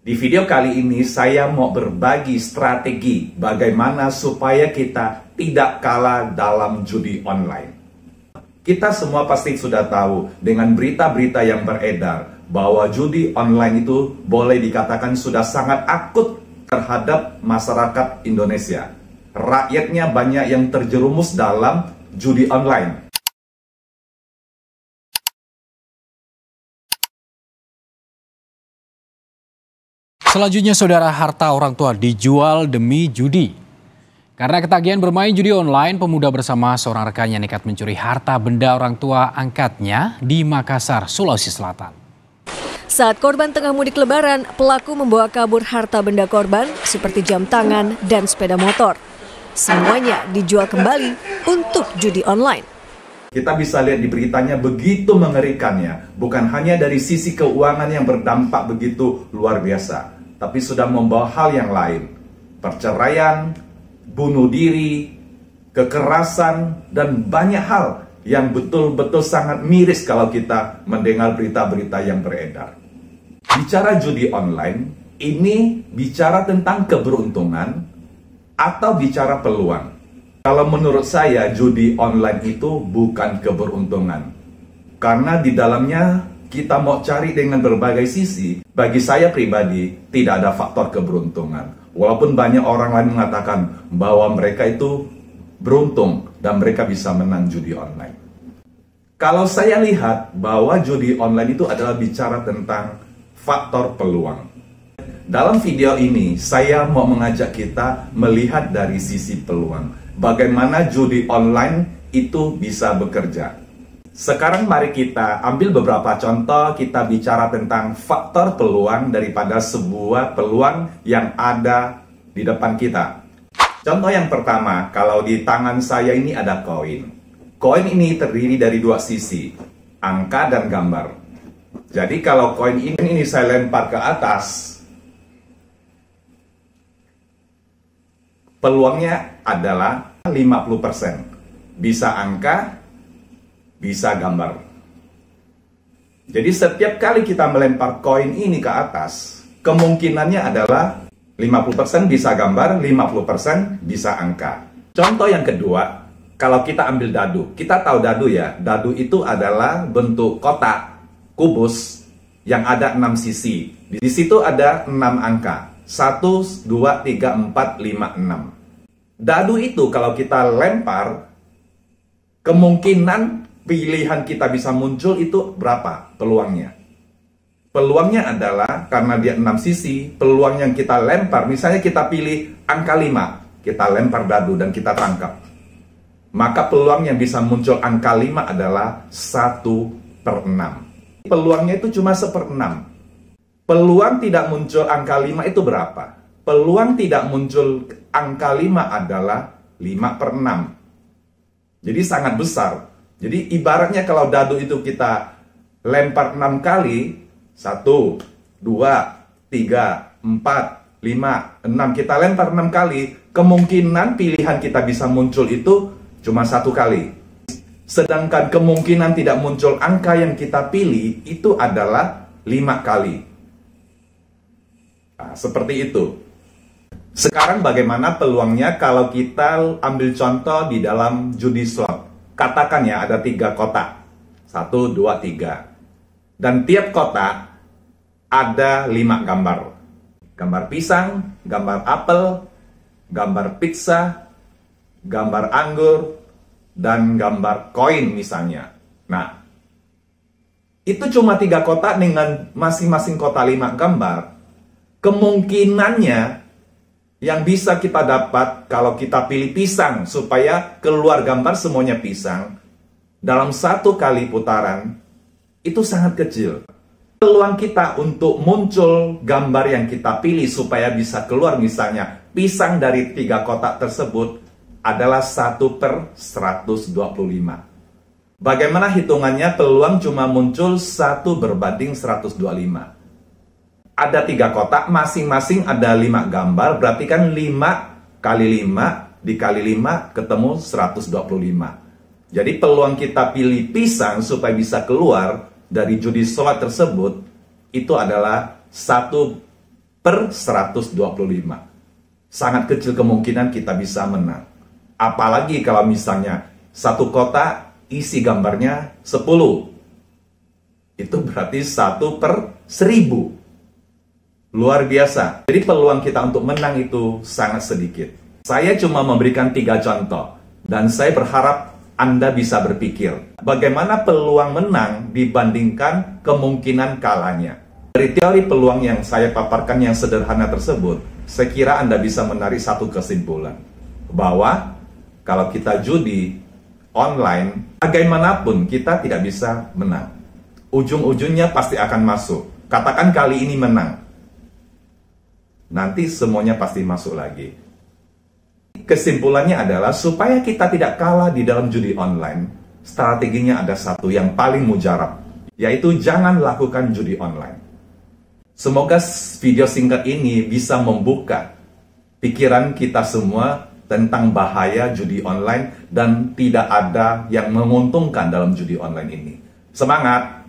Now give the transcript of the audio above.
Di video kali ini saya mau berbagi strategi bagaimana supaya kita tidak kalah dalam judi online. Kita semua pasti sudah tahu dengan berita-berita yang beredar bahwa judi online itu boleh dikatakan sudah sangat akut terhadap masyarakat Indonesia. Rakyatnya banyak yang terjerumus dalam judi online. Selanjutnya, saudara, harta orang tua dijual demi judi. Karena ketagihan bermain judi online, pemuda bersama seorang rekannya nekat mencuri harta benda orang tua angkatnya di Makassar, Sulawesi Selatan. Saat korban tengah mudik lebaran, pelaku membawa kabur harta benda korban seperti jam tangan dan sepeda motor. Semuanya dijual kembali untuk judi online. Kita bisa lihat di beritanya begitu mengerikannya. Bukan hanya dari sisi keuangan yang berdampak begitu luar biasa, tapi sudah membawa hal yang lain. Perceraian, bunuh diri, kekerasan, dan banyak hal yang betul-betul sangat miris kalau kita mendengar berita-berita yang beredar. Bicara judi online, ini bicara tentang keberuntungan atau bicara peluang? Kalau menurut saya, judi online itu bukan keberuntungan. Karena di dalamnya kita mau cari dengan berbagai sisi. Bagi saya pribadi, tidak ada faktor keberuntungan. Walaupun banyak orang lain mengatakan bahwa mereka itu beruntung dan mereka bisa menang judi online. Kalau saya lihat bahwa judi online itu adalah bicara tentang faktor peluang. Dalam video ini, saya mau mengajak kita melihat dari sisi peluang. Bagaimana judi online itu bisa bekerja. Sekarang mari kita ambil beberapa contoh, kita bicara tentang faktor peluang daripada sebuah peluang yang ada di depan kita. Contoh yang pertama, kalau di tangan saya ini ada koin. Koin ini terdiri dari dua sisi, angka dan gambar. Jadi kalau koin ini saya lempar ke atas, peluangnya adalah 50%. Bisa angka, bisa gambar. Jadi setiap kali kita melempar koin ini ke atas, kemungkinannya adalah 50% bisa gambar, 50% bisa angka. Contoh yang kedua, kalau kita ambil dadu. Kita tahu dadu ya, dadu itu adalah bentuk kotak, kubus, yang ada 6 sisi. Di situ ada 6 angka. 1, 2, 3, 4, 5, 6. Dadu itu kalau kita lempar, kemungkinan pilihan kita bisa muncul itu berapa peluangnya? Peluangnya adalah, karena dia 6 sisi, peluang yang kita lempar, misalnya kita pilih angka 5, kita lempar dadu dan kita tangkap. Maka peluang yang bisa muncul angka 5 adalah 1/6. Peluangnya itu cuma 1/6. Peluang tidak muncul angka 5 itu berapa? Peluang tidak muncul angka 5 adalah 5/6. Jadi sangat besar. Jadi ibaratnya kalau dadu itu kita lempar 6 kali, 1, 2, 3, 4, 5, 6. Kita lempar 6 kali, kemungkinan pilihan kita bisa muncul itu cuma 1 kali. Sedangkan kemungkinan tidak muncul angka yang kita pilih itu adalah 5 kali. Nah, seperti itu. Sekarang bagaimana peluangnya kalau kita ambil contoh di dalam judi slot. Katakan ya ada 3 kotak. 1, 2, 3. Dan tiap kotak ada 5 gambar. Gambar pisang, gambar apel, gambar pizza, gambar anggur, dan gambar koin misalnya. Nah, itu cuma 3 kotak dengan masing-masing kotak 5 gambar. Kemungkinannya yang bisa kita dapat kalau kita pilih pisang supaya keluar gambar semuanya pisang dalam 1 kali putaran itu sangat kecil. Peluang kita untuk muncul gambar yang kita pilih supaya bisa keluar misalnya pisang dari 3 kotak tersebut adalah 1/125. Bagaimana hitungannya? Peluang cuma muncul 1/125. Ada 3 kotak, masing-masing ada 5 gambar, berarti kan 5 kali 5 dikali 5 ketemu 125. Jadi peluang kita pilih pisang supaya bisa keluar dari judi slot tersebut itu adalah 1/125. per 125. Sangat kecil kemungkinan kita bisa menang. Apalagi kalau misalnya satu kotak isi gambarnya 10. Itu berarti 1 per 1000. Luar biasa. Jadi peluang kita untuk menang itu sangat sedikit. Saya cuma memberikan 3 contoh. Dan saya berharap Anda bisa berpikir, bagaimana peluang menang dibandingkan kemungkinan kalahnya. Dari teori peluang yang saya paparkan yang sederhana tersebut, saya kira Anda bisa menarik satu kesimpulan. Bahwa kalau kita judi online, bagaimanapun kita tidak bisa menang. Ujung-ujungnya pasti akan masuk. Katakan kali ini menang. Nanti semuanya pasti masuk lagi. Kesimpulannya adalah supaya kita tidak kalah di dalam judi online, strateginya ada satu yang paling mujarab, yaitu jangan lakukan judi online. Semoga video singkat ini bisa membuka pikiran kita semua tentang bahaya judi online dan tidak ada yang menguntungkan dalam judi online ini. Semangat!